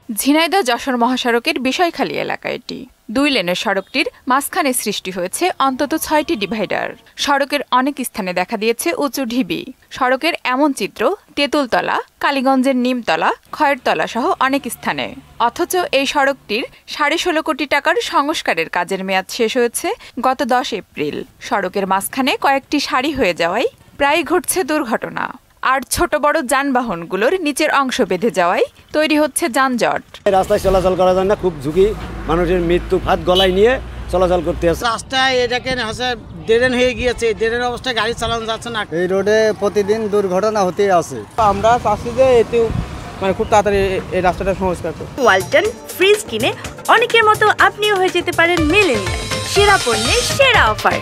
ঝিনাইদহ যশোর মহাসড়কের বিষয়খালী এলাকা এটি। 2 লেনের সড়কটির মাঝখানে সৃষ্টি হয়েছে অন্তত 6টি ডিভাইডার। সড়কের অনেক স্থানে দেখা দিয়েছে উঁচু ঢিবি। সড়কের এমন চিত্র তেঁতুলতলা, কালীগঞ্জের নিমতলা, খয়েরতলা সহ অনেক স্থানে। অথচ এই সড়কটির 16.5 কোটি টাকার সংস্কারের কাজের মেয়াদ শেষ হয়েছে গত 10 এপ্রিল। সড়কের মাঝখানে কয়েকটি সারি হয়ে যাওয়ায় প্রায় ঘটছে দুর্ঘটনা। আর ছোট বড় যানবাহনগুলোর নিচের অংশ বেঁধে যাওয়ায় তৈরি হচ্ছে যানজট। রাস্তায় চলাচল করা যায় না, খুব ঝুঁকি, মানুষের মৃত্যু ফাঁদ গলায় নিয়ে চলাচল করতে হচ্ছে। রাস্তায় এটাকে ড্রেন হয়ে গিয়েছে, ড্রেনের অবস্থায় গাড়ি চালানো যাচ্ছে না। এই রোডে প্রতিদিন দুর্ঘটনা হতেই আছে। আমরা চাচ্ছি যে এতে খুব তাড়াতাড়ি এই রাস্তাটা সংস্কার করতে। ওয়ালটন ফ্রিজ কিনে অনেকের মতো আপনিও হয়ে যেতে পারেন মিলেনিয়াল সেরা পণ্যের সেরা অফার।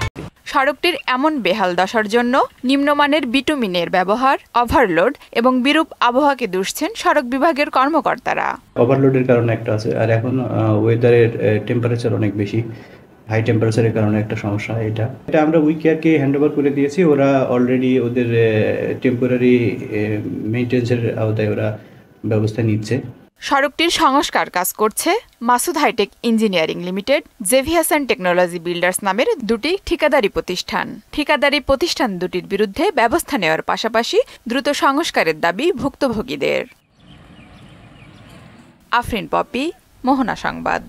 সড়কটির এমন বেহাল দশার জন্য নিম্নমানের বিটুমিনের ব্যবহার, ওভারলোড এবং বিরূপ আবহাওয়াকে দুষছেন সড়ক বিভাগের কর্মকর্তারা। ওভারলোডের কারণে একটা আছে, আর এখন ওয়েদারের টেম্পারেচার অনেক বেশি, হাই টেম্পারেচারের কারণে একটা সমস্যা। এটা আমরা উইকেয়ারকে হ্যান্ড ওভার করে দিয়েছি। ওরা অলরেডি ওদের টেম্পোরারি মেইনটেন্সের আওতায় ওরা ব্যবস্থা নিচ্ছে। সড়কটির সংস্কার কাজ করছে মাসুদ হাইটেক ইঞ্জিনিয়ারিং লিমিটেড, জেভিয়াসান টেকনোলজি বিল্ডার্স নামের 2টি ঠিকাদারি প্রতিষ্ঠান। ঠিকাদারি প্রতিষ্ঠান দুটির বিরুদ্ধে ব্যবস্থা নেওয়ার পাশাপাশি দ্রুত সংস্কারের দাবি ভুক্তভোগীদের। আফরিন পপি, মোহনা সংবাদ।